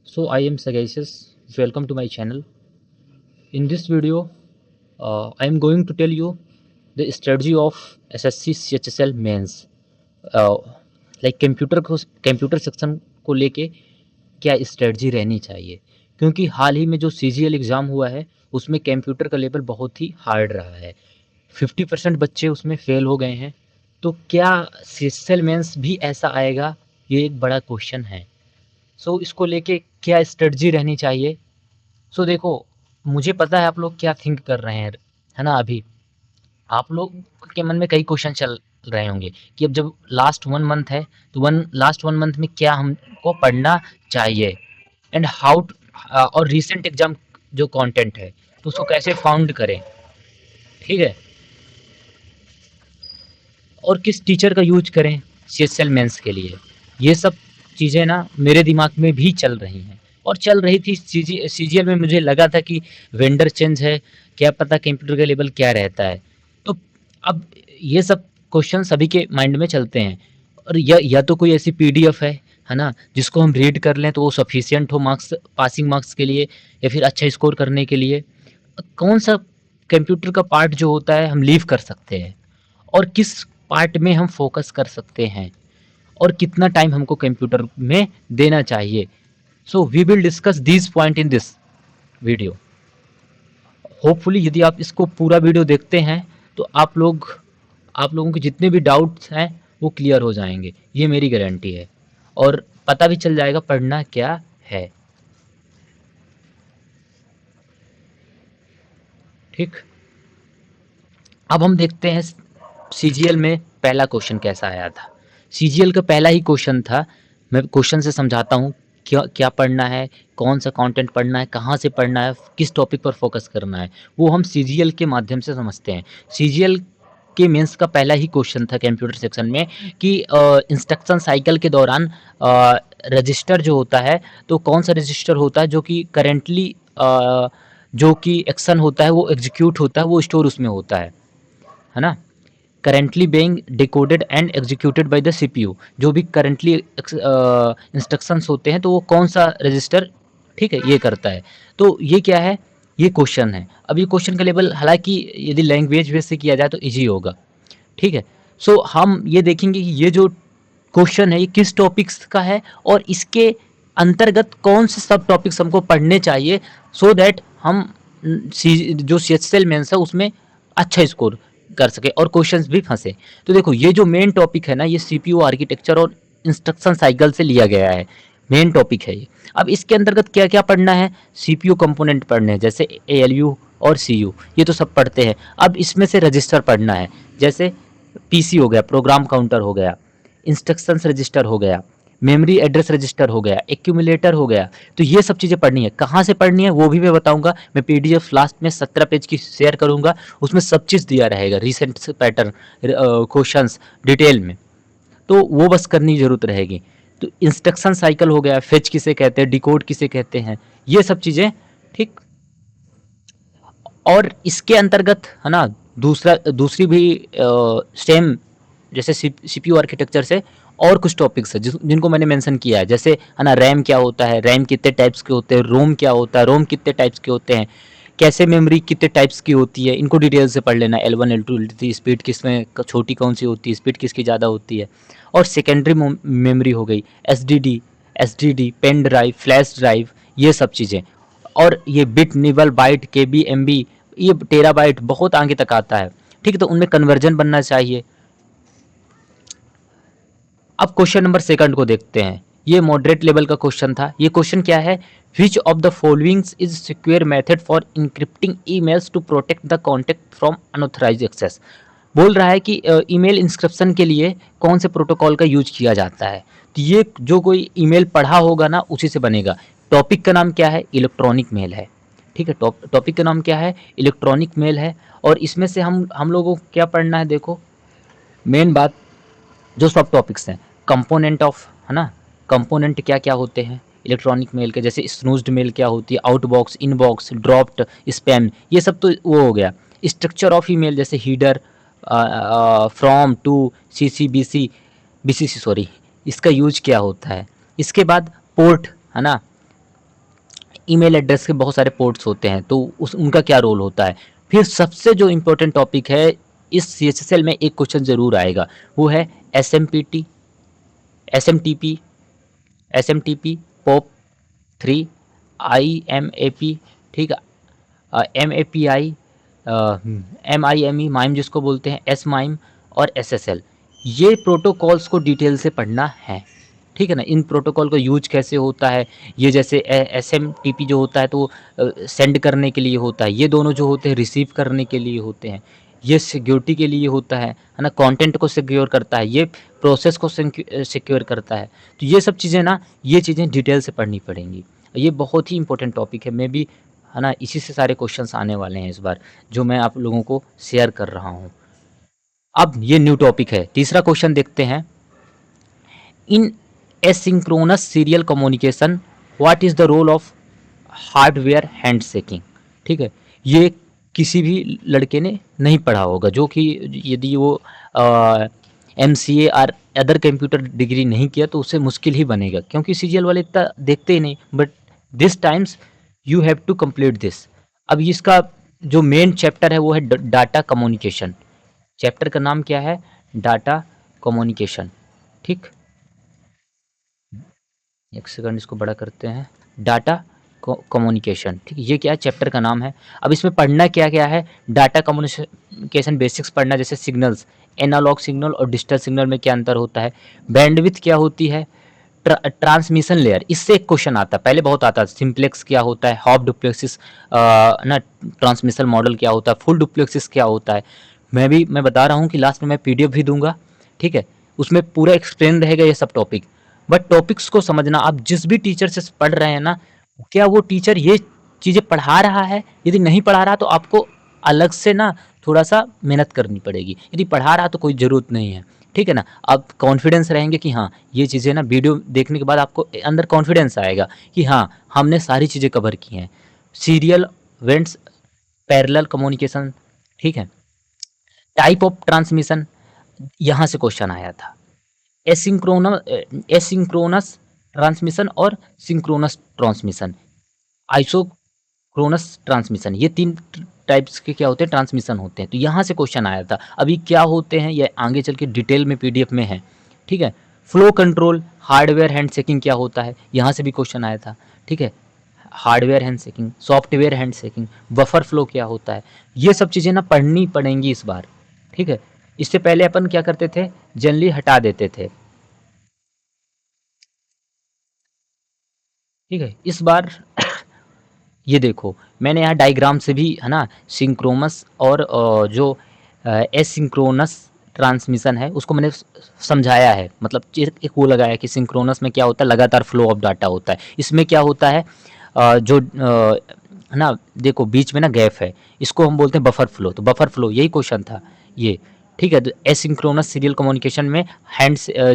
So I am Sagacious. Welcome to my channel. In this video, I am going to tell you the strategy of SSC CHSL mains like computer section को लेके क्या strategy रहनी चाहिए, क्योंकि हाल ही में जो CGL exam हुआ है उसमें कंप्यूटर का लेवल बहुत ही हार्ड रहा है। 50% बच्चे उसमें फेल हो गए हैं। तो क्या CHSL मेंस भी ऐसा आएगा, ये एक बड़ा क्वेश्चन है। सो इसको लेके क्या स्ट्रेटजी रहनी चाहिए। देखो, मुझे पता है आप लोग क्या थिंक कर रहे हैं, है ना। अभी आप लोग के मन में कई क्वेश्चन चल रहे होंगे कि अब जब लास्ट 1 मंथ है तो लास्ट 1 मंथ में क्या हमको पढ़ना चाहिए एंड और रीसेंट एग्जाम जो कंटेंट है तो उसको कैसे फाउंड करें, ठीक है, और किस टीचर का यूज करें CHSL मेंस के लिए। ये सब चीज़ें ना मेरे दिमाग में भी चल रही हैं और चल रही थी। CGL में मुझे लगा था कि वेंडर चेंज है, क्या पता कंप्यूटर का लेवल क्या रहता है। तो अब ये सब क्वेश्चन सभी के माइंड में चलते हैं और या तो कोई ऐसी PDF है ना, जिसको हम रीड कर लें तो वो सफिशिएंट हो मार्क्स, पासिंग मार्क्स के लिए या फिर अच्छा स्कोर करने के लिए। कौन सा कंप्यूटर का पार्ट जो होता है हम लीव कर सकते हैं और किस पार्ट में हम फोकस कर सकते हैं और कितना टाइम हमको कंप्यूटर में देना चाहिए। So we will discuss this point in this video. Hopefully यदि आप इसको पूरा वीडियो देखते हैं तो आप लोगों के जितने भी डाउट्स हैं वो क्लियर हो जाएंगे, ये मेरी गारंटी है, और पता भी चल जाएगा पढ़ना क्या है। ठीक, अब हम देखते हैं CGL में पहला क्वेश्चन कैसा आया था। CGL का पहला ही क्वेश्चन था, मैं क्वेश्चन से समझाता हूँ क्या क्या पढ़ना है, कौन सा कंटेंट पढ़ना है, कहाँ से पढ़ना है, किस टॉपिक पर फोकस करना है, वो हम CGL के माध्यम से समझते हैं। CGL के मेंस का पहला ही क्वेश्चन था कंप्यूटर सेक्शन में कि इंस्ट्रक्शन साइकिल के दौरान रजिस्टर जो होता है तो कौन सा रजिस्टर होता है जो कि करेंटली जो कि एक्शन होता है वो एग्जीक्यूट होता है, वो स्टोर उसमें होता है ना। Currently being decoded and executed by the CPU, जो भी करेंटली इंस्ट्रक्शंस होते हैं तो वो कौन सा रजिस्टर, ठीक है, ये करता है। तो ये क्या है, ये क्वेश्चन है। अब ये क्वेश्चन का लेवल हालांकि यदि लैंग्वेज बेस से किया जाए तो इजी होगा, ठीक है। हम ये देखेंगे कि ये जो क्वेश्चन है ये किस टॉपिक्स का है और इसके अंतर्गत कौन से सब टॉपिक्स हमको पढ़ने चाहिए, सो दैट हम जो CHSL मेंस है उसमें अच्छा स्कोर कर सके और क्वेश्चंस भी फंसे। तो देखो, ये जो मेन टॉपिक है ना, ये CPU आर्किटेक्चर और इंस्ट्रक्शन साइकिल से लिया गया है, मेन टॉपिक है ये। अब इसके अंतर्गत क्या क्या पढ़ना है, CPU कंपोनेंट पढ़ने हैं जैसे ALU और CU, ये तो सब पढ़ते हैं। अब इसमें से रजिस्टर पढ़ना है, जैसे PC हो गया, प्रोग्राम काउंटर हो गया, इंस्ट्रक्शंस रजिस्टर हो गया, मेमोरी एड्रेस रजिस्टर हो गया, एक्यूमुलेटर हो गया। तो ये सब चीज़ें पढ़नी है। कहाँ से पढ़नी है वो भी मैं बताऊंगा। मैं PDF लास्ट में 17 पेज की शेयर करूंगा, उसमें सब चीज़ दिया रहेगा, रिसेंट पैटर्न, क्वेश्चंस डिटेल में, तो वो बस करनी जरूरत रहेगी। तो इंस्ट्रक्शन साइकिल हो गया, फेच किसे कहते हैं, डिकोड किसे कहते हैं, ये सब चीज़ें, ठीक। और इसके अंतर्गत है ना दूसरी भी सेम जैसे CPU आर्किटेक्चर से और कुछ टॉपिक्स है जिनको मैंने मेंशन किया है, जैसे है ना रैम क्या होता है, रैम कितने टाइप्स के होते हैं, रोम क्या होता है, रोम कितने टाइप्स के होते हैं, कैसे मेमोरी कितने टाइप्स की होती है, इनको डिटेल से पढ़ लेना। L1 L2 L3, स्पीड किसमें छोटी कौन सी होती है, स्पीड किसकी ज़्यादा होती है। और सेकेंडरी मेमोरी हो गई, SSD, pen drive, flash drive, ये सब चीज़ें। और ये bit, nibble, byte, KB, MB, ये टेराबाइट बहुत आगे तक आता है, ठीक है। तो उनमें कन्वर्जन बनना चाहिए। अब क्वेश्चन नंबर सेकंड को देखते हैं। ये मॉडरेट लेवल का क्वेश्चन था। ये क्वेश्चन क्या है, which of the followings is secure method for encrypting emails to protect the contact from unauthorised access. बोल रहा है कि ईमेल इंस्क्रिप्शन के लिए कौन से प्रोटोकॉल का यूज किया जाता है। तो ये जो कोई ईमेल पढ़ा होगा ना उसी से बनेगा। टॉपिक का नाम क्या है, इलेक्ट्रॉनिक मेल है, ठीक है। टॉपिक का नाम क्या है, इलेक्ट्रॉनिक मेल है। और इसमें से हम लोगों को क्या पढ़ना है, देखो मेन बात, जो सब टॉपिक्स हैं, कंपोनेंट ऑफ, है ना, कंपोनेंट क्या क्या होते हैं इलेक्ट्रॉनिक मेल के, जैसे स्नूज्ड मेल क्या होती है, आउटबॉक्स, इनबॉक्स, ड्रॉप्ड, स्पैम, ये सब तो वो हो गया। स्ट्रक्चर ऑफ ईमेल जैसे header, from, to, BCC sorry, इसका यूज क्या होता है। इसके बाद पोर्ट, है ना, ईमेल एड्रेस के बहुत सारे पोर्ट्स होते हैं, तो उस उनका क्या रोल होता है। फिर सबसे जो इम्पोर्टेंट टॉपिक है, इस सीएचएसएल में एक क्वेश्चन ज़रूर आएगा, वो है एसएमपीटी, एसएमटीपी, एसएमटीपी, पॉप 3, आईएमएपी, ठीक है, एमएपीआई, एमआईएमई माइम जिसको बोलते हैं, एस माइम और एसएसएल। ये प्रोटोकॉल्स को डिटेल से पढ़ना है, ठीक है ना। इन प्रोटोकॉल का यूज कैसे होता है, ये जैसे एसएमटीपी जो होता है तो सेंड करने के लिए होता है, ये दोनों जो होते हैं रिसीव करने के लिए होते हैं, ये सिक्योरिटी के लिए होता है ना, कंटेंट को सिक्योर करता है, ये प्रोसेस को सिक्योर करता है। तो ये सब चीज़ें ना, ये चीज़ें डिटेल से पढ़नी पड़ेंगी। ये बहुत ही इंपॉर्टेंट टॉपिक है, मैं भी है ना, इसी से सारे क्वेश्चंस आने वाले हैं इस बार, जो मैं आप लोगों को शेयर कर रहा हूँ। अब ये न्यू टॉपिक है, तीसरा क्वेश्चन देखते हैं। In asynchronous serial communication what is the role of hardware handshaking, ठीक है। ये किसी भी लड़के ने नहीं पढ़ा होगा, जो कि यदि वो एमसीए और अदर कंप्यूटर डिग्री नहीं किया तो उसे मुश्किल ही बनेगा, क्योंकि सीरियल वाले इतना देखते ही नहीं। But this times you have to complete this. अब इसका जो मेन चैप्टर है वो है डाटा कम्युनिकेशन। चैप्टर का नाम क्या है? डाटा कम्युनिकेशन, ठीक। एक सेकंड, इसको बड़ा करते हैं। डाटा कम्युनिकेशन, ठीक है, ये क्या है, चैप्टर का नाम है। अब इसमें पढ़ना क्या क्या है? डाटा कम्युनिकेशन बेसिक्स पढ़ना, जैसे सिग्नल्स, एनालॉग सिग्नल और डिजिटल सिग्नल में क्या अंतर होता है, बैंडविड्थ क्या होती है, ट्रांसमिशन लेयर, इससे एक क्वेश्चन आता है, पहले बहुत आता है, सिंप्लेक्स क्या होता है, हाफ डुप्लेक्सिस ना, ट्रांसमिशन मॉडल क्या होता है, फुल डुप्लेक्सिस क्या होता है। मैं बता रहा हूँ कि लास्ट में मैं पीडीएफ भी दूंगा, ठीक है, उसमें पूरा एक्सप्लेन रहेगा ये सब टॉपिक। बट टॉपिक्स को समझना, आप जिस भी टीचर से पढ़ रहे हैं ना, क्या वो टीचर ये चीज़ें पढ़ा रहा है, यदि नहीं पढ़ा रहा तो आपको अलग से ना थोड़ा सा मेहनत करनी पड़ेगी। यदि पढ़ा रहा तो कोई ज़रूरत नहीं है, ठीक है ना। आप कॉन्फिडेंस रहेंगे कि हाँ, ये चीज़ें ना वीडियो देखने के बाद आपको अंदर कॉन्फिडेंस आएगा कि हाँ, हमने सारी चीज़ें कवर की हैं। सीरियल वेंट्स, पैरेलल कम्युनिकेशन, ठीक है। टाइप ऑफ ट्रांसमिशन, यहाँ से क्वेश्चन आया था। एसिंक्रोनस ट्रांसमिशन और सिंक्रोनस ट्रांसमिशन, आइसोक्रोनस ट्रांसमिशन, ये तीन टाइप्स के क्या होते हैं, ट्रांसमिशन होते हैं। तो यहाँ से क्वेश्चन आया था। अभी क्या होते हैं ये आगे चल के डिटेल में पीडीएफ में है, ठीक है। Flow control, hardware hand shaking क्या होता है, यहाँ से भी क्वेश्चन आया था, ठीक है। Hardware hand shaking, software hand shaking, buffer flow क्या होता है, ये सब चीज़ें ना पढ़नी पड़ेंगी इस बार, ठीक है। इससे पहले अपन क्या करते थे, जनरली हटा देते थे, ठीक है। इस बार ये देखो, मैंने यहाँ डायग्राम से भी है ना, सिंक्रोनस और जो एसिंक्रोनस ट्रांसमिशन है उसको मैंने समझाया है। मतलब एक वो लगाया कि सिंक्रोनस में क्या होता है, लगातार फ्लो ऑफ डाटा होता है। इसमें क्या होता है, जो है ना, देखो बीच में ना गैप है, इसको हम बोलते हैं बफर फ्लो। तो बफर फ्लो यही क्वेश्चन था ये, ठीक है। तो एसिंक्रोनस सीरियल कम्युनिकेशन में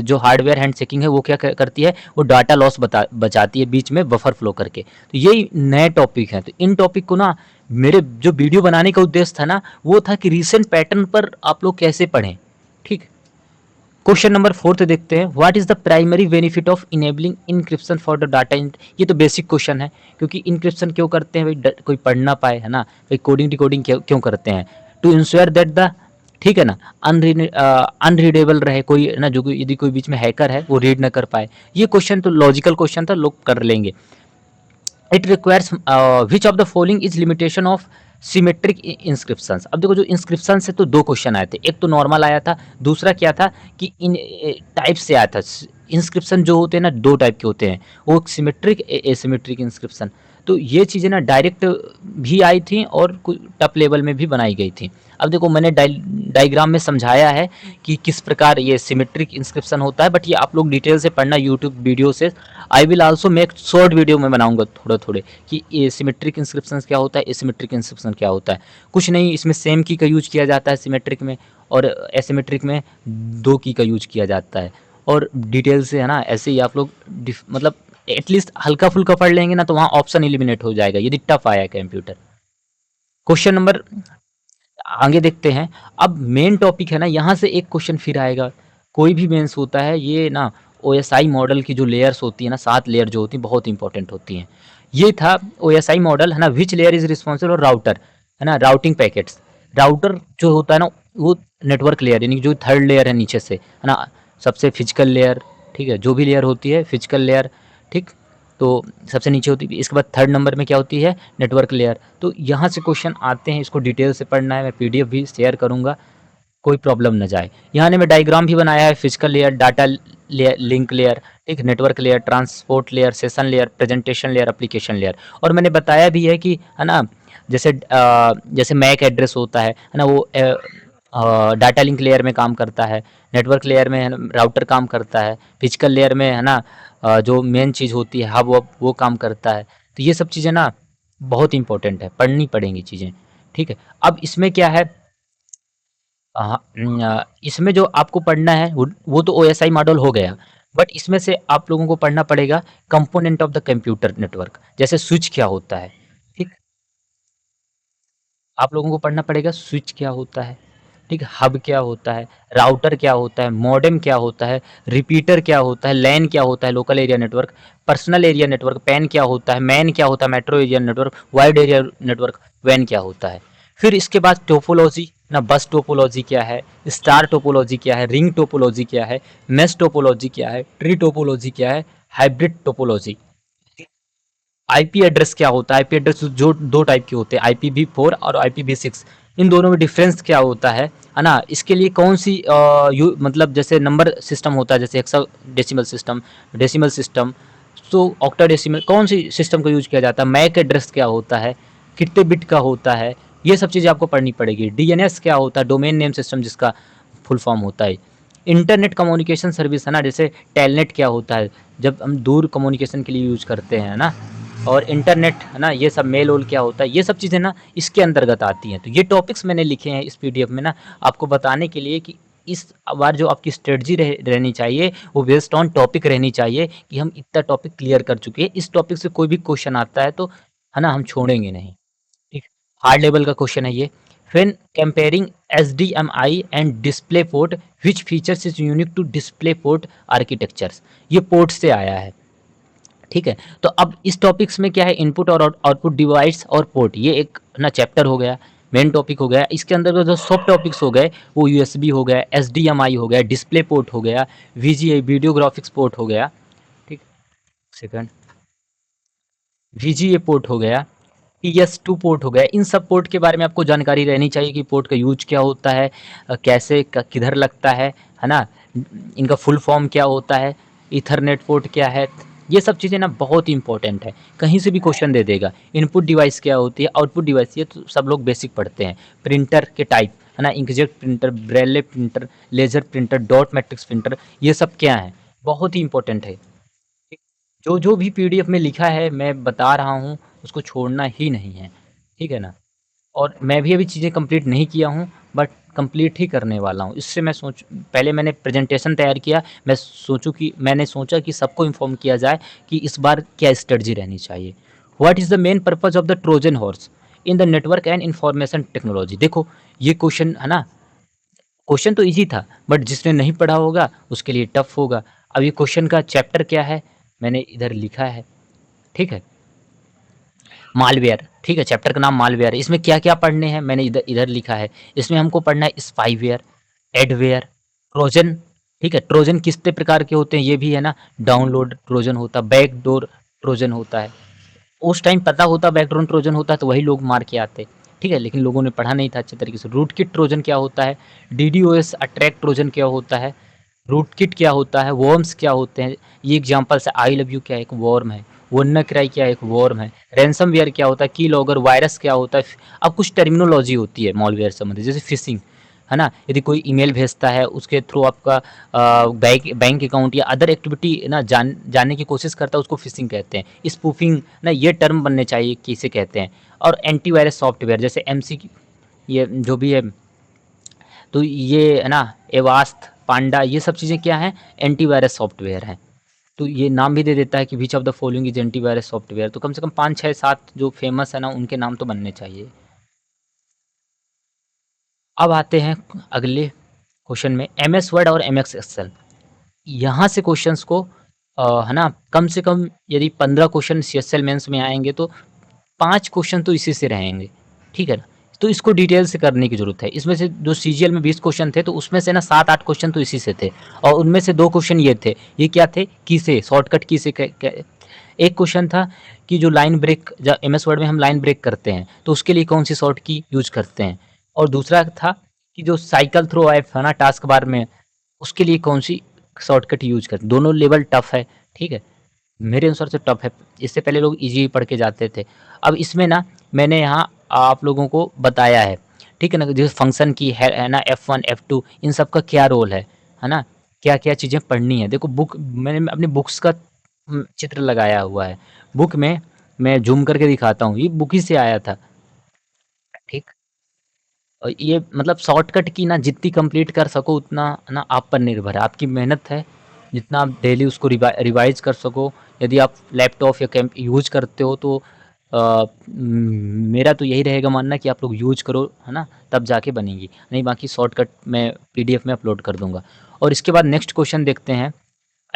जो हार्डवेयर हैंड शेकिंग है वो क्या करती है, वो डाटा लॉस बचाती है बीच में बफर फ्लो करके। तो यही नए टॉपिक हैं। तो इन टॉपिक को ना, मेरे जो वीडियो बनाने का उद्देश्य था ना, वो था कि रिसेंट पैटर्न पर आप लोग कैसे पढ़ें, ठीक। क्वेश्चन नंबर 4 देखते हैं। What is the primary benefit of enabling encryption for the data. ये तो बेसिक क्वेश्चन है, क्योंकि इनक्रिप्शन क्यों करते हैं भाई, कोई पढ़ ना पाए, है ना भाई। कोडिंग डिकोडिंग क्यों करते हैं, टू इंश्योर दैट द, ठीक है ना, अनरीडेबल रहे, कोई ना, जो यदि कोई बीच में हैकर है वो रीड ना कर पाए। ये क्वेश्चन तो लॉजिकल क्वेश्चन था, लोग कर लेंगे। It requires which of the following is limitation of symmetric inscriptions. अब देखो, जो इंस्क्रिप्शन से तो दो क्वेश्चन आए थे, एक तो नॉर्मल आया था, दूसरा क्या था कि इन टाइप से आया था। इंस्क्रिप्शन जो होते हैं ना, दो टाइप के होते हैं, वो सिमेट्रिक, एसिमेट्रिक इंस्क्रिप्शन। तो ये चीज़ें ना डायरेक्ट भी आई थी और कुछ टप लेवल में भी बनाई गई थी। अब देखो, मैंने डायग्राम में समझाया है कि किस प्रकार ये सिमेट्रिक इंस्क्रिप्शन होता है, बट ये आप लोग डिटेल से पढ़ना यूट्यूब वीडियो से। I will also make short video में बनाऊंगा थोड़े थोड़े कि ये सिमेट्रिक इंस्क्रिप्शन क्या होता है, एसिमेट्रिक इंस्क्रिप्शन क्या होता है। कुछ नहीं, इसमें सेम की का यूज किया जाता है सिमेट्रिक में, और एसिमेट्रिक में दो की का यूज किया जाता है। और डिटेल से है ना, ऐसे ही आप लोग मतलब एटलीस्ट हल्का फुल्का पढ़ लेंगे ना, तो वहाँ ऑप्शन एलिमिनेट हो जाएगा यदि टफ आया कंप्यूटर। क्वेश्चन नंबर आगे देखते हैं। अब मेन टॉपिक है ना, यहाँ से एक क्वेश्चन फिर आएगा। कोई भी मेंस होता है ये ना, OSI मॉडल की जो लेयर्स होती है ना, 7 लेयर जो होती हैं बहुत इंपॉर्टेंट होती हैं। ये था OSI मॉडल है ना, विच लेयर इज रिस्पॉन्सिबल और राउटर है ना, राउटिंग पैकेट्स। राउटर जो होता है ना वो नेटवर्क लेयर यानी जो थर्ड लेयर है नीचे से है ना, सबसे फिजिकल लेयर, ठीक है, जो भी लेयर होती है फिजिकल लेयर, ठीक, तो सबसे नीचे होती है। इसके बाद थर्ड नंबर में क्या होती है, नेटवर्क लेयर। तो यहाँ से क्वेश्चन आते हैं, इसको डिटेल से पढ़ना है, मैं PDF भी शेयर करूँगा, कोई प्रॉब्लम ना जाए। यहाँ ने मैं डायग्राम भी बनाया है, physical layer, data layer, link layer, ठीक, network layer, transport layer, session layer, presentation layer, application layer. और मैंने बताया भी है कि है ना, जैसे जैसे मैक एड्रेस होता है ना, वो डाटा लिंक लेयर में काम करता है, नेटवर्क लेयर में राउटर काम करता है, फिजिकल लेयर में है ना जो मेन चीज़ होती है हब वब वो काम करता है। तो ये सब चीज़ें ना बहुत इंपॉर्टेंट है, पढ़नी पड़ेंगी चीज़ें, ठीक है। अब इसमें क्या है, इसमें जो आपको पढ़ना है वो तो OSI मॉडल हो गया, बट इसमें से आप लोगों को पढ़ना पड़ेगा component of the computer network, जैसे स्विच क्या होता है, ठीक, आप लोगों को पढ़ना पड़ेगा स्विच क्या होता है, ठीक, हब क्या होता है, राउटर क्या होता है, मॉडेम क्या होता है, रिपीटर क्या होता है, लैन क्या होता है, local area network, personal area network, PAN क्या होता है, मैन क्या होता है, metro area network, wide area network, वैन क्या होता है। फिर इसके बाद टोपोलॉजी ना, बस टोपोलॉजी क्या है, स्टार टोपोलॉजी क्या है, रिंग टोपोलॉजी क्या है, मेश टोपोलॉजी क्या है, ट्री टोपोलॉजी क्या है, हाइब्रिड टोपोलॉजी। आईपी एड्रेस क्या होता है, आईपी एड्रेस जो दो टाइप के होते हैं, IPv4 और IPv6, इन दोनों में डिफरेंस क्या होता है ना, इसके लिए कौन सी मतलब जैसे नंबर सिस्टम होता है, जैसे हेक्साडेसिमल सिस्टम, डेसिमल सिस्टम, तो ऑक्टाडेसिमल, कौन सी सिस्टम का यूज किया जाता है, मैक एड्रेस क्या होता है, कितने बिट का होता है, ये सब चीज़ें आपको पढ़नी पड़ेगी। DNS क्या होता है, डोमेन नेम सिस्टम जिसका फुल फॉर्म होता है। इंटरनेट कम्युनिकेशन सर्विस है ना, जैसे टेलनेट क्या होता है, जब हम दूर कम्युनिकेशन के लिए यूज करते हैं ना, और इंटरनेट है ना, ये सब मेल ओल क्या होता है, ये सब चीज़ें ना इसके अंतर्गत आती हैं। तो ये टॉपिक्स मैंने लिखे हैं इस PDF में ना, आपको बताने के लिए कि इस बार जो आपकी स्ट्रेटजी रहनी चाहिए वो बेस्ड ऑन टॉपिक रहनी चाहिए, कि हम इतना टॉपिक क्लियर कर चुके हैं, इस टॉपिक से कोई भी क्वेश्चन आता है तो है ना हम छोड़ेंगे नहीं, ठीक। हार्ड लेवल का क्वेश्चन है ये। When comparing HDMI and display port, which features is unique to display port architectures, ये पोर्ट से आया है, ठीक है। तो अब इस टॉपिक्स में क्या है, इनपुट और आउटपुट डिवाइस और पोर्ट, ये एक ना चैप्टर हो गया, मेन टॉपिक हो गया। इसके अंदर जो सब टॉपिक्स हो गए वो USB हो गया, HDMI हो गया, डिस्प्ले पोर्ट हो गया, VGA वीडियो ग्राफिक्स पोर्ट हो गया, ठीक, सेकंड, VGA पोर्ट हो गया, PS2 पोर्ट हो गया। इन सब पोर्ट के बारे में आपको जानकारी रहनी चाहिए कि पोर्ट का यूज क्या होता है, कैसे किधर लगता है ना, इनका फुल फॉर्म क्या होता है, इथरनेट पोर्ट क्या है, ये सब चीज़ें ना बहुत इंपॉर्टेंट है, कहीं से भी क्वेश्चन दे देगा। इनपुट डिवाइस क्या होती है, आउटपुट डिवाइस, ये तो सब लोग बेसिक पढ़ते हैं। प्रिंटर के टाइप है ना, inkjet printer, braille printer, laser printer, dot matrix printer, ये सब क्या है, बहुत ही इंपॉर्टेंट है। जो जो भी PDF में लिखा है मैं बता रहा हूँ, उसको छोड़ना ही नहीं है, ठीक है ना। और मैं भी अभी चीज़ें कंप्लीट नहीं किया हूँ, बट कंप्लीट ही करने वाला हूँ। इससे मैं पहले मैंने प्रेजेंटेशन तैयार किया, मैंने सोचा कि सबको इन्फॉर्म किया जाए कि इस बार क्या स्ट्रेटजी रहनी चाहिए। What is the main purpose of the Trojan horse in the network and information technology. देखो ये क्वेश्चन है ना, क्वेश्चन तो इजी था, बट जिसने नहीं पढ़ा होगा उसके लिए टफ होगा। अब ये क्वेश्चन का चैप्टर क्या है मैंने इधर लिखा है, ठीक है, मालवेयर, ठीक है, चैप्टर का नाम मालवेयर है। इसमें क्या क्या पढ़ने हैं मैंने इधर इधर लिखा है। इसमें हमको पढ़ना है स्पाईवेयर, एडवेयर, ट्रोजन, ठीक है, ट्रोजन कितने प्रकार के होते हैं ये भी है ना, डाउनलोड ट्रोजन होता है, बैकडोर ट्रोजन होता है। उस टाइम पता होता बैकडोर ट्रोजन होता है तो वही लोग मार के आते, ठीक है, लेकिन लोगों ने पढ़ा नहीं था अच्छे तरीके से। रूट किट ट्रोजन क्या होता है, DDoS अटैक ट्रोजन क्या होता है, रूट किट क्या होता है, वर्म्स क्या होते हैं, ये एग्जांपल से आई लव यू क्या एक वर्म है, वन्ना क्राई क्या एक वर्म है, रैंसमवेयर क्या होता है, की लॉगर वायरस क्या होता है। अब कुछ टर्मिनोलॉजी होती है मॉलवेयर से संबंधित, जैसे फिशिंग है ना, यदि कोई ईमेल भेजता है उसके थ्रू आपका बैंक अकाउंट या अदर एक्टिविटी ना जानने की कोशिश करता है, उसको फिशिंग कहते हैं। स्पूफिंग ना, ये टर्म बनने चाहिए कि इसे कहते हैं। और एंटीवायरस सॉफ्टवेयर जैसे MC, ये जो भी है, तो ये है ना, एवास्ट, पांडा, ये सब चीज़ें क्या हैं, एंटीवायरस सॉफ्टवेयर हैं। तो ये नाम भी दे देता है कि विच of the following is antivirus software, तो कम से कम 5 6 7 जो फेमस है ना उनके नाम तो बनने चाहिए। अब आते हैं अगले क्वेश्चन में, MS वर्ड और MS एक्सेल। यहाँ से क्वेश्चंस को है ना, कम से कम यदि 15 क्वेश्चन CSL मेंस में आएंगे तो 5 क्वेश्चन तो इसी से रहेंगे, ठीक है ना। तो इसको डिटेल से करने की जरूरत है। इसमें से जो CGL में 20 क्वेश्चन थे तो उसमें से ना 7-8 क्वेश्चन तो इसी से थे, और उनमें से 2 क्वेश्चन ये थे। ये क्या थे, की से, शॉर्टकट की से। एक क्वेश्चन था कि जो लाइन ब्रेक, MS वर्ड में हम लाइन ब्रेक करते हैं तो उसके लिए कौन सी शॉर्ट की यूज करते हैं। और दूसरा था कि जो साइकिल थ्रो ऐप है ना टास्क बार में, उसके लिए कौन सी शॉर्टकट यूज करते हैं। दोनों लेवल टफ है, ठीक है, मेरे अनुसार से टफ है। इससे पहले लोग इजी पढ़ के जाते थे। अब इसमें ना मैंने यहाँ आप लोगों को बताया है, ठीक है ना, जैसे फंक्शन की है ना, F1 F2 इन सब का क्या रोल है ना, क्या क्या चीज़ें पढ़नी है। देखो बुक, मैंने अपनी बुक्स का चित्र लगाया हुआ है। बुक में मैं जूम करके दिखाता हूँ, ये बुक ही से आया था, ठीक। और ये मतलब शॉर्टकट की ना जितनी कंप्लीट कर सको उतना ना आप पर निर्भर है, आपकी मेहनत है। जितना आप डेली उसको रिवाइज कर सको। यदि आप लैपटॉप या कैम यूज करते हो तो मेरा तो यही रहेगा मानना कि आप लोग यूज करो, है ना, तब जाके बनेगी। नहीं बाकी शॉर्टकट मैं PDF में अपलोड कर दूंगा। और इसके बाद नेक्स्ट क्वेश्चन देखते हैं।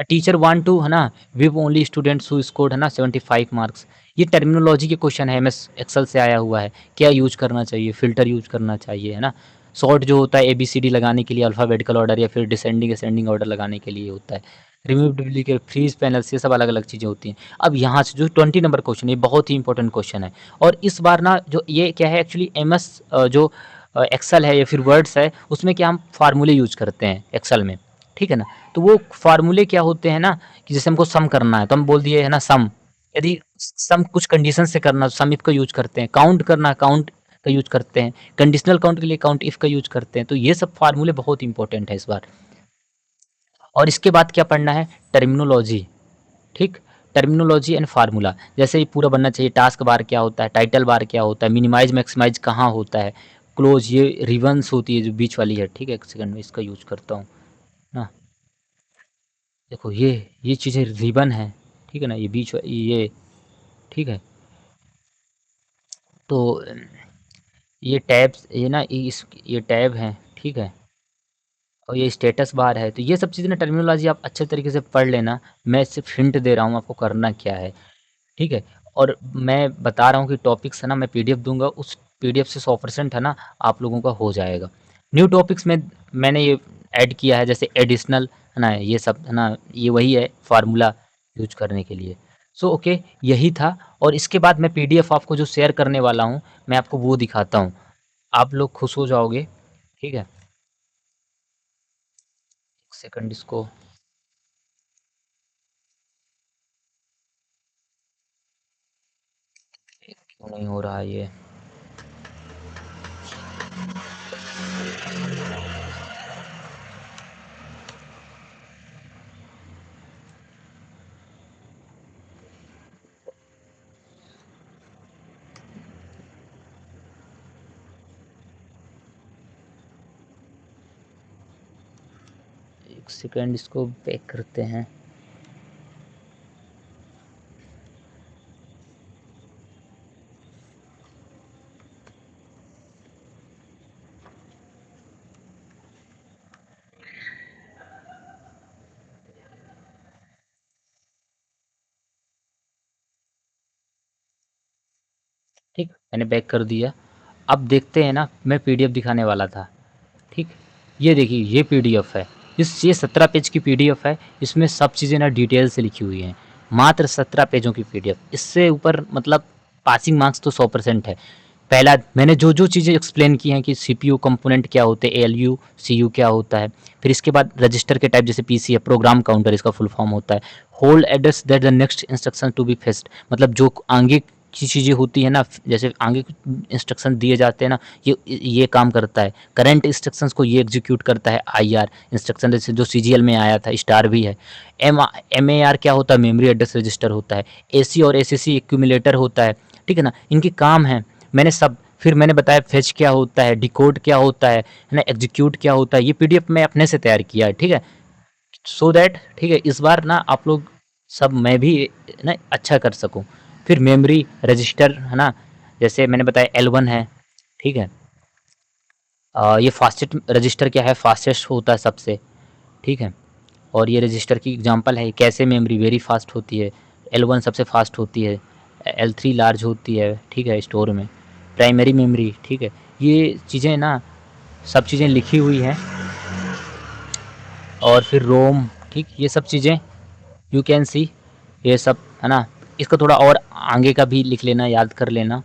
टीचर वांट टू, है ना, विव ओनली स्टूडेंट्स हु स्कोर्ड, है ना, 75 मार्क्स। ये टर्मिनोलॉजी के क्वेश्चन है, MS एक्सेल से आया हुआ है। क्या यूज करना चाहिए, फिल्टर यूज करना चाहिए, है ना। सॉर्ट जो होता है ABCD लगाने के लिए अल्फ़ाबेटिकल ऑर्डर, या फिर डिसेंडिंग असेंडिंग ऑर्डर लगाने के लिए होता है। रिमूव डुप्लीकेट, फ्रीज पैनल्स, ये सब अलग अलग चीज़ें होती हैं। अब यहाँ से जो 20 नंबर क्वेश्चन, ये बहुत ही इंपॉर्टेंट क्वेश्चन है। और इस बार ना जो ये क्या है एक्चुअली, MS जो एक्सेल है या फिर वर्ड्स है, उसमें क्या हम फार्मूले यूज करते हैं एक्सेल में, ठीक है ना। तो वो फार्मूले क्या होते हैं ना, कि जैसे हमको सम करना है तो हम बोल दिए, है ना, सम। यदि सम कुछ कंडीशन से करना तो सम इफ का यूज करते हैं। काउंट करना, काउंट का यूज करते हैं। कंडीशनल काउंट के लिए काउंट इफ का यूज करते हैं। तो ये सब फार्मूले बहुत इंपॉर्टेंट है इस बार। और इसके बाद क्या पढ़ना है, टर्मिनोलॉजी, ठीक। टर्मिनोलॉजी एंड फार्मूला, जैसे ये पूरा बनना चाहिए। टास्क बार क्या होता है, टाइटल बार क्या होता है, मिनिमाइज मैक्सिमाइज कहाँ होता है, क्लोज ये रिवंस होती है जो बीच वाली है, ठीक है। एक सेकंड में इसका यूज करता हूँ ना। देखो ये चीज़ें रिबन है, ठीक है ना, ये ये, ठीक है। तो ये टैब्स, ये ना ये टैब है, ठीक है। और ये स्टेटस बार है। तो ये सब चीज़ें ना टर्मिनोलॉजी आप अच्छे तरीके से पढ़ लेना। मैं सिर्फ हिंट दे रहा हूँ आपको करना क्या है, ठीक है। और मैं बता रहा हूँ कि टॉपिक्स है ना मैं PDF दूंगा, उस PDF से 100% है ना आप लोगों का हो जाएगा। न्यू टॉपिक्स में मैंने ये ऐड किया है, जैसे एडिशनल, है ना, ये सब है ना, ये वही है फार्मूला यूज करने के लिए। सो ओके, यही था। और इसके बाद मैं PDF आपको जो शेयर करने वाला हूँ, मैं आपको वो दिखाता हूँ, आप लोग खुश हो जाओगे, ठीक है। एक सेकंड, इसको क्यों नहीं हो रहा है ये। एक सेकंड, इसको बैक करते हैं। ठीक, मैंने बैक कर दिया। अब देखते हैं ना, मैं PDF दिखाने वाला था, ठीक। ये देखिए ये PDF है, ये 17 पेज की PDF है। इसमें सब चीज़ें ना डिटेल से लिखी हुई हैं। मात्र 17 पेजों की PDF, इससे ऊपर मतलब पासिंग मार्क्स तो 100% है। पहला मैंने जो जो चीज़ें एक्सप्लेन की हैं कि CPU कंपोनेंट क्या होते हैं, ALU CU क्या होता है। फिर इसके बाद रजिस्टर के टाइप, जैसे PC है, प्रोग्राम काउंटर इसका फुल फॉर्म होता है। Hold address that the next instruction to be fetched, मतलब जो आगे की चीज़ें होती है ना, जैसे आगे इंस्ट्रक्शन दिए जाते हैं ना, ये काम करता है। करंट इंस्ट्रक्शंस को ये एग्जीक्यूट करता है। IR इंस्ट्रक्शन, जैसे जो CGL में आया था, स्टार भी है। MAR क्या होता है, मेमोरी एड्रेस रजिस्टर होता है। AC और ACC एक्यूमुलेटर होता है, ठीक है ना, इनके काम है। मैंने सब, फिर मैंने बताया फेच क्या होता है, डिकोड क्या होता है ना, एग्जीक्यूट क्या होता है। ये PDF मैं अपने से तैयार किया है, ठीक है। सो दैट, ठीक है, इस बार ना आप लोग सब, मैं भी ना अच्छा कर सकूं। फिर मेमोरी रजिस्टर, है ना, जैसे मैंने बताया L1 है, ठीक है। ये फास्टेस्ट रजिस्टर क्या है, फास्टेस्ट होता है सबसे, ठीक है। और ये रजिस्टर की एग्जांपल है। कैसे मेमोरी वेरी फास्ट होती है, L1 सबसे फास्ट होती है, L3 लार्ज होती है, ठीक है, स्टोर में प्राइमरी मेमोरी, ठीक है। ये चीज़ें ना सब चीज़ें लिखी हुई हैं। और फिर रोम, ठीक, ये सब चीज़ें यू कैन सी, ये सब है ना। इसको थोड़ा और आगे का भी लिख लेना, याद कर लेना,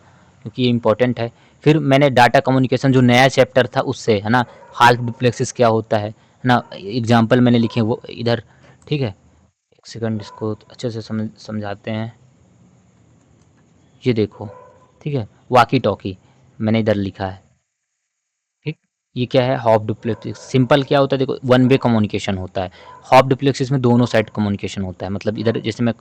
क्योंकि ये इंपॉर्टेंट है। फिर मैंने डाटा कम्युनिकेशन जो नया चैप्टर था उससे, है ना, हाल्फ डुप्लेक्सिस क्या होता है ना, एग्जाम्पल मैंने लिखे वो इधर, ठीक है। एक सेकंड, इसको अच्छे से समझाते हैं। ये देखो, ठीक है, वाकी टॉकी मैंने इधर लिखा है, ठीक। ये क्या है, हॉप डुप्लेक्सिस। सिंपल क्या होता है, देखो, वन वे कम्युनिकेशन होता है। हॉप डुप्लेक्सिस में दोनों साइड कम्युनिकेशन होता है, मतलब इधर जैसे मैं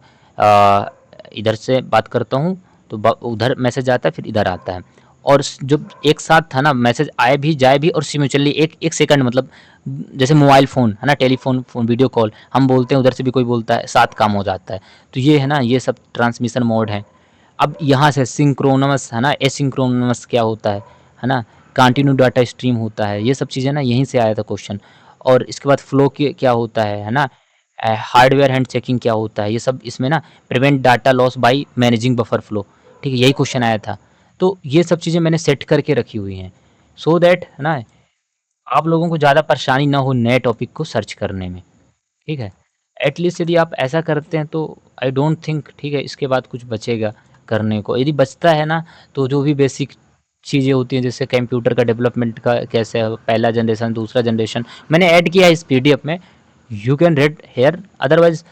इधर से बात करता हूँ तो उधर मैसेज आता है, फिर इधर आता है। और जो एक साथ है ना, मैसेज आए भी जाए भी, और सिम्युचुअली एक एक सेकंड, मतलब जैसे मोबाइल फ़ोन है ना, टेलीफोन फ़ोन, वीडियो कॉल हम बोलते हैं, उधर से भी कोई बोलता है, साथ काम हो जाता है। तो ये है ना, ये सब ट्रांसमिशन मोड है। अब यहाँ से सिंक्रोनमस है ना, एसिंक्रोनमस क्या होता है ना, कंटिन्यू डाटा स्ट्रीम होता है, ये सब चीज़ें ना यहीं से आया था क्वेश्चन। और इसके बाद फ्लो क्या होता है ना, हार्डवेयर हैंड चेकिंग क्या होता है, ये सब इसमें ना, prevent data loss by managing buffer flow, ठीक है, यही क्वेश्चन आया था। तो ये सब चीज़ें मैंने सेट करके रखी हुई हैं, सो दैट है ना, आप लोगों को ज़्यादा परेशानी ना हो नए टॉपिक को सर्च करने में, ठीक है। एटलीस्ट यदि आप ऐसा करते हैं तो आई डोंट थिंक, ठीक है, इसके बाद कुछ बचेगा करने को। यदि बचता है ना, तो जो भी बेसिक चीज़ें होती हैं, जैसे कंप्यूटर का डेवलपमेंट का कैसे है, पहला जनरेशन, दूसरा जनरेशन, मैंने ऐड किया है इस पीडीएफ में, you can read here. Otherwise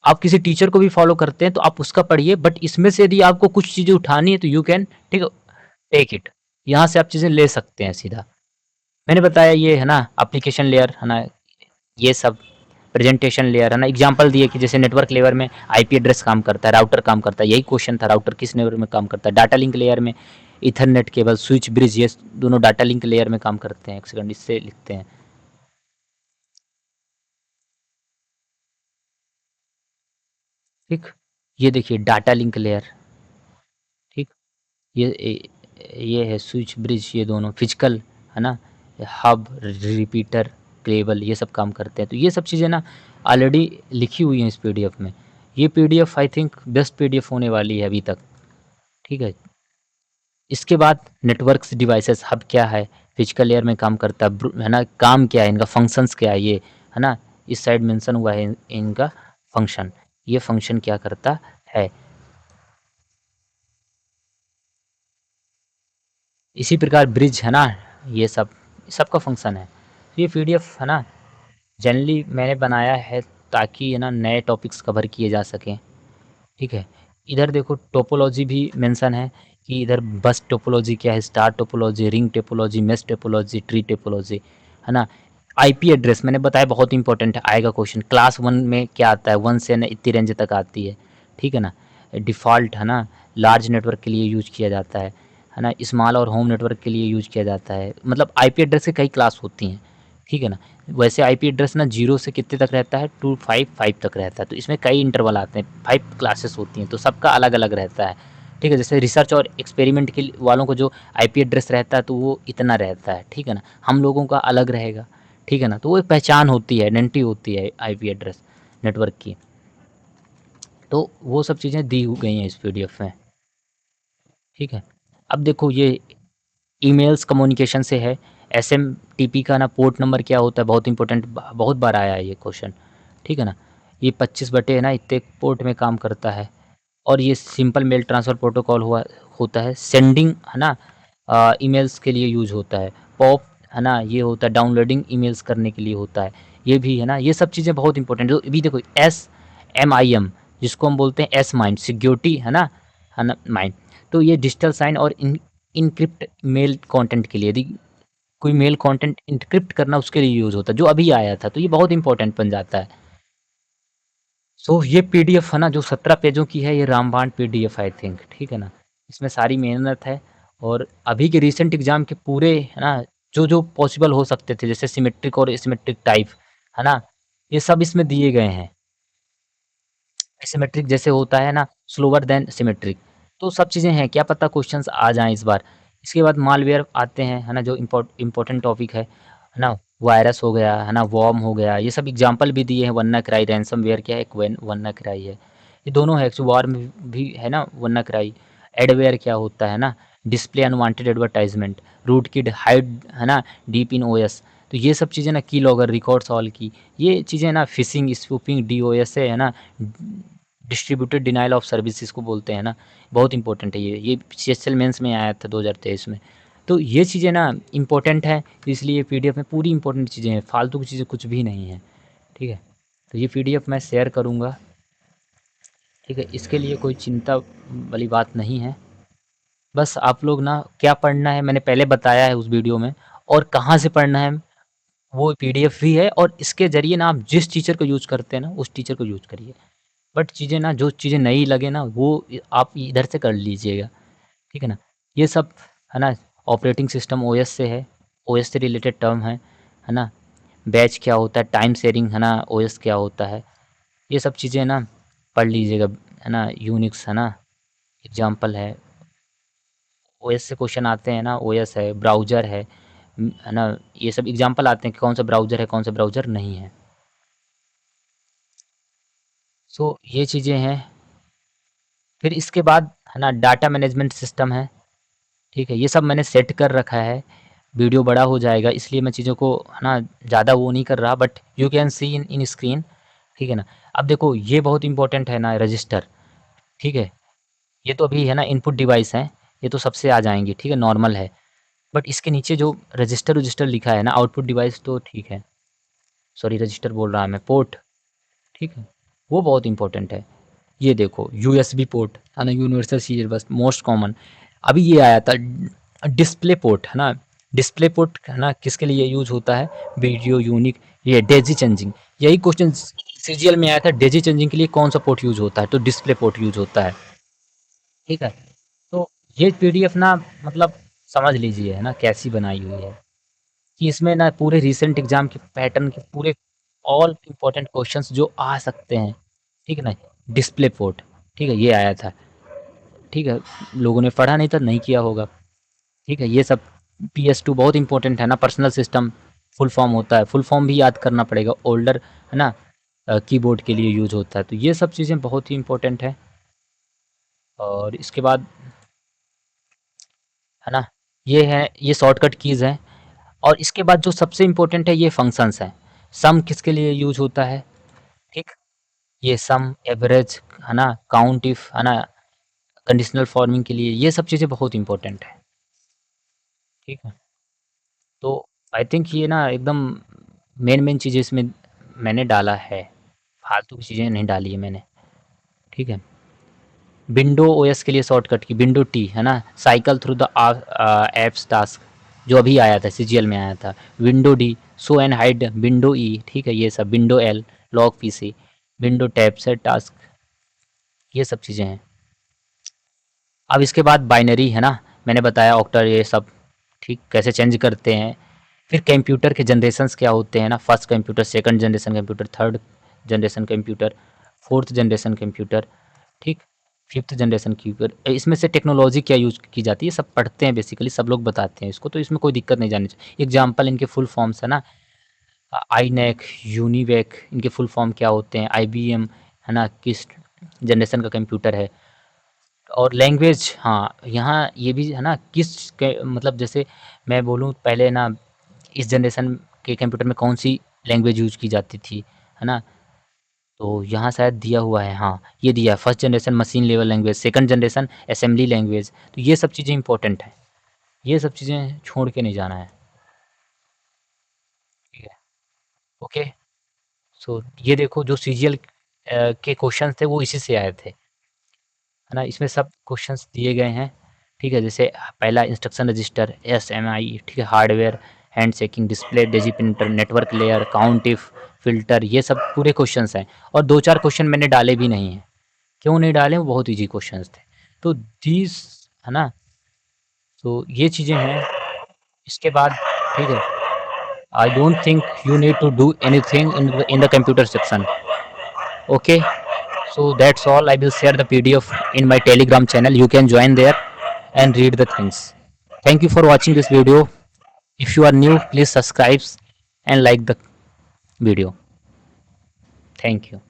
आप किसी टीचर को भी फॉलो करते हैं तो आप उसका पढ़िए, बट इसमें से यदि आपको कुछ चीज़ें उठानी है तो यू कैन, ठीक है, टेक इट, यहाँ से आप चीज़ें ले सकते हैं सीधा। मैंने बताया ये है ना, एप्लीकेशन लेयर है ना, ये सब प्रेजेंटेशन लेयर है ना, एग्जांपल दिए कि जैसे नेटवर्क लेयर में आईपी एड्रेस काम करता है, राउटर काम करता है, यही क्वेश्चन था, राउटर किस लेयर में काम करता है। डाटा लिंक लेयर में इथरनेट केबल, स्विच, ब्रिज, ये दोनों डाटा लिंक लेयर में काम करते हैं। एक सेकंड, इससे लिखते हैं, ठीक। ये देखिए डाटा लिंक लेयर, ठीक। ये है स्विच, ब्रिज, ये दोनों फिजिकल है ना, हब, रिपीटर, केबल, ये सब काम करते हैं। तो ये सब चीज़ें ना ऑलरेडी लिखी हुई हैं इस पीडीएफ में। ये PDF I think best PDF होने वाली है अभी तक, ठीक है। इसके बाद नेटवर्क्स डिवाइसेस, हब क्या है, फिजिकल लेयर में काम करता है ना, काम क्या है इनका, फंक्शंस क्या है, ये है ना, इस साइड मेंशन हुआ है इनका फंक्शन, ये फंक्शन क्या करता है। इसी प्रकार ब्रिज है ना, ये सब सबका फंक्शन है। तो ये पीडीएफ है ना, जनरली मैंने बनाया है ताकि है ना नए टॉपिक्स कवर किए जा सकें, ठीक है। इधर देखो टोपोलॉजी भी मेंशन है कि इधर बस टोपोलॉजी क्या है, star topology, ring topology, mesh topology, tree topology, है ना। आईपी एड्रेस मैंने बताया बहुत इंपॉर्टेंट है, आएगा क्वेश्चन। क्लास 1 में क्या आता है, 1 से ना इतनी रेंज तक आती है, ठीक है ना। डिफ़ॉल्ट है ना, लार्ज नेटवर्क के लिए यूज़ किया जाता है ना, स्मॉल और होम नेटवर्क के लिए यूज़ किया जाता है। मतलब आईपी एड्रेस के कई क्लास होती हैं, ठीक है ना। वैसे आईपी एड्रेस ना 0 से कितने तक रहता है, 255 तक रहता है। तो इसमें कई इंटरवल आते हैं, 5 क्लासेस होती हैं, तो सबका अलग-अलग रहता है, ठीक है। जैसे रिसर्च और एक्सपेरिमेंट के वालों को जो आईपी एड्रेस रहता है तो वो इतना रहता है, ठीक है ना। हम लोगों का अलग रहेगा, ठीक है ना। तो वो एक पहचान होती है, आइडेंटिटी होती है आईपी एड्रेस नेटवर्क की। तो वो सब चीज़ें दी गई हैं इस पीडीएफ में, ठीक है। अब देखो ये ईमेल्स कम्युनिकेशन से है। एसएमटीपी का ना पोर्ट नंबर क्या होता है, बहुत इंपॉर्टेंट, बहुत बार आया है ये क्वेश्चन, ठीक है ना। ये 25 बटे है ना इतने पोर्ट में काम करता है। और ये सिंपल मेल ट्रांसफ़र प्रोटोकॉल हुआ होता है, सेंडिंग है ना, ईमेल्स के लिए यूज़ होता है। पॉप है ना, ये होता है डाउनलोडिंग ईमेल्स करने के लिए होता है, ये भी है ना। ये सब चीज़ें बहुत इंपॉर्टेंट है। अभी देखो SMIM, जिसको हम बोलते हैं एस माइंड, सिक्योरिटी है ना माइंड। तो ये डिजिटल साइन और इनक्रिप्ट मेल कंटेंट के लिए, यदि कोई मेल कंटेंट इनक्रिप्ट करना उसके लिए यूज़ होता है, जो अभी आया था, तो ये बहुत इंपॉर्टेंट बन जाता है। सो ये पीडीएफ है ना जो 17 पेजों की है, ये रामबाण पीडीएफ आई थिंक, ठीक है ना। इसमें सारी मेहनत है। और अभी के रिसेंट एग्जाम के पूरे है ना, जो जो पॉसिबल हो सकते थे, जैसे सिमेट्रिक और एसिमेट्रिक टाइप, है ना, ये सब इसमें दिए गए हैं। एसिमेट्रिक जैसे होता है ना, स्लोअर देन सिमेट्रिक, तो सब चीज़ें हैं, क्या पता क्वेश्चंस आ जाएँ इस बार। इसके बाद मालवेयर आते हैं, है ना, जो इम्पोर्टेंट टॉपिक है ना। वायरस हो गया है ना, वॉर्म हो गया, ये सब एग्जांपल भी दिए हैं। वन्नाक्राई रैंसमवेयर क्या है, एक वन्नाक्राई है, ये दोनों है। एक्चुअली वॉर्म भी है ना वन्नाक्राई। एडवेयर क्या होता है ना, display unwanted advertisement. Rootkit hide है ना डीप इन ओएस। तो ये सब चीज़ें ना, की लॉगर, रिकॉर्ड्स ऑल की, ये चीज़ें ना फिशिंग, स्पूपिंग, डीओएस से है ना, डिस्ट्रीब्यूटेड डिनाइल ऑफ सर्विस इसको बोलते हैं ना। बहुत इंपॉर्टेंट है ये सीएसएल मेंस में आया था 2023 में। तो ये चीज़ें ना इम्पोर्टेंट है, तो इसलिए पीडीएफ में पूरी इंपॉर्टेंट चीज़ें हैं, फालतू की चीज़ें कुछ भी नहीं है। ठीक है, तो ये पीडीएफ मैं शेयर करूँगा। ठीक है, इसके लिए कोई चिंता वाली बात नहीं है। बस आप लोग ना क्या पढ़ना है मैंने पहले बताया है उस वीडियो में, और कहाँ से पढ़ना है वो पीडीएफ भी है। और इसके ज़रिए ना आप जिस टीचर को यूज़ करते हैं ना उस टीचर को यूज़ करिए। बट चीज़ें ना, जो चीज़ें नई लगे ना वो आप इधर से कर लीजिएगा। ठीक है ना, ये सब है ना, ऑपरेटिंग सिस्टम ओएस से है, ओएस से रिलेटेड टर्म है ना। बैच क्या होता है, टाइम शेयरिंग है ना, ओएस क्या होता है, ये सब चीज़ें ना पढ़ लीजिएगा है ना। यूनिक्स है ना, एग्जाम्पल है। ओएस से क्वेश्चन आते हैं ना, ओएस है, ब्राउज़र है ना, ये सब एग्जाम्पल आते हैं कि कौन सा ब्राउज़र है, कौन सा ब्राउज़र नहीं है। सो ये चीज़ें हैं। फिर इसके बाद है ना डाटा मैनेजमेंट सिस्टम है। ठीक है, ये सब मैंने सेट कर रखा है। वीडियो बड़ा हो जाएगा इसलिए मैं चीज़ों को है ना ज़्यादा वो नहीं कर रहा, but you can see in screen. ठीक है ना, अब देखो ये बहुत इंपॉर्टेंट है ना, रजिस्टर। ठीक है, ये तो अभी है ना इनपुट डिवाइस है, ये तो सबसे आ जाएंगी, ठीक है, नॉर्मल है। बट इसके नीचे जो रजिस्टर रजिस्टर लिखा है ना, आउटपुट डिवाइस तो ठीक है, सॉरी रजिस्टर बोल रहा है मैं, पोर्ट। ठीक है, वो बहुत इंपॉर्टेंट है। ये देखो यूएसबी पोर्ट है ना, यूनिवर्सल सीरियल बस, मोस्ट कॉमन। अभी ये आया था डिस्प्ले पोर्ट है ना, डिस्प्ले पोर्ट है ना किसके लिए यूज होता है, वीडियो यूनिक, ये डेजी चेंजिंग, यही क्वेश्चन सीजीएल में आया था, डेजी चेंजिंग के लिए कौन सा पोर्ट यूज होता है, तो डिस्प्ले पोर्ट यूज होता है। ठीक है, तो ये पीडीएफ ना मतलब समझ लीजिए है ना कैसी बनाई हुई है, कि इसमें ना पूरे रीसेंट एग्जाम के पैटर्न के पूरे ऑल इम्पोर्टेंट क्वेश्चंस जो आ सकते हैं। ठीक है ना, डिस्प्ले पोर्ट, ठीक है, ये आया था। ठीक है, लोगों ने पढ़ा नहीं था, नहीं किया होगा। ठीक है, ये सब PS2 बहुत इंपॉर्टेंट है ना, पर्सनल सिस्टम फुल फॉर्म होता है, फुल फॉर्म भी याद करना पड़ेगा, ओल्डर है ना कीबोर्ड के लिए यूज होता है। तो ये सब चीज़ें बहुत ही इंपॉर्टेंट है। और इसके बाद है ना, ये है, ये शॉर्टकट कीज़ हैं। और इसके बाद जो सबसे इम्पोर्टेंट है ये फंक्शंस हैं। सम किसके लिए यूज होता है, ठीक, ये सम, एवरेज है ना, काउंट इफ है ना, कंडीशनल फॉर्मिंग के लिए, ये सब चीज़ें बहुत इंपॉर्टेंट है। ठीक है, तो आई थिंक ये ना एकदम मेन मेन चीज़ें इसमें मैंने डाला है, फालतू की चीज़ें नहीं डाली है मैंने। ठीक है, विंडो ओएस के लिए शॉर्टकट की विंडो टी है ना, cycle through the apps task जो अभी आया था सीजीएल में आया था, window D, show and hide window E. ठीक है, ये सब window L, lock PC, window tab set task, ये सब चीज़ें हैं। अब इसके बाद बाइनरी है ना, मैंने बताया ऑक्टर ये सब, ठीक, कैसे चेंज करते हैं। फिर कंप्यूटर के जनरेशन्स क्या होते हैं ना, first computer, second generation computer, third generation computer, fourth generation computer, ठीक, फिफ्थ जनरेशन कंप्यूटर, इसमें से टेक्नोलॉजी क्या यूज़ की जाती है सब पढ़ते हैं, बेसिकली सब लोग बताते हैं इसको, तो इसमें कोई दिक्कत नहीं जानी चाहिए। एग्जाम्पल इनके फुल फॉर्म्स है ना, आईनेक, यूनिवेक, इनके फुल फॉर्म क्या होते हैं, IBM है ना किस जनरेशन का कंप्यूटर है। और लैंग्वेज, हाँ यहाँ ये भी है ना किस मतलब जैसे मैं बोलूँ पहले ना, इस जनरेशन के कंप्यूटर में कौन सी लैंग्वेज यूज की जाती थी है ना, तो यहाँ शायद दिया हुआ है, हाँ ये दिया है, first generation machine level language, second generation assembly language. तो ये सब चीज़ें इंपॉर्टेंट हैं, ये सब चीज़ें छोड़ के नहीं जाना है। ठीक है, ओके। सो ये देखो जो सीजीएल के क्वेश्चन थे वो इसी से आए थे है ना, इसमें सब क्वेश्चंस दिए गए हैं। ठीक है, जैसे पहला इंस्ट्रक्शन रजिस्टर, SMI, ठीक है, hardware, hand shaking, display, Daisy printer, network layer, count if, filter, ये सब पूरे क्वेश्चंस हैं। और दो चार क्वेश्चन मैंने डाले भी नहीं हैं, क्यों नहीं डाले, वो बहुत ईजी क्वेश्चंस थे। तो दीज है ना, तो ये चीज़ें हैं। इसके बाद ठीक है, I don't think you need to do anything in the computer section. Okay, so that's all. I will share the PDF in my Telegram channel, you can join there and read the things. Thank you for watching this video. If you are new, please subscribe and like the video. Thank you.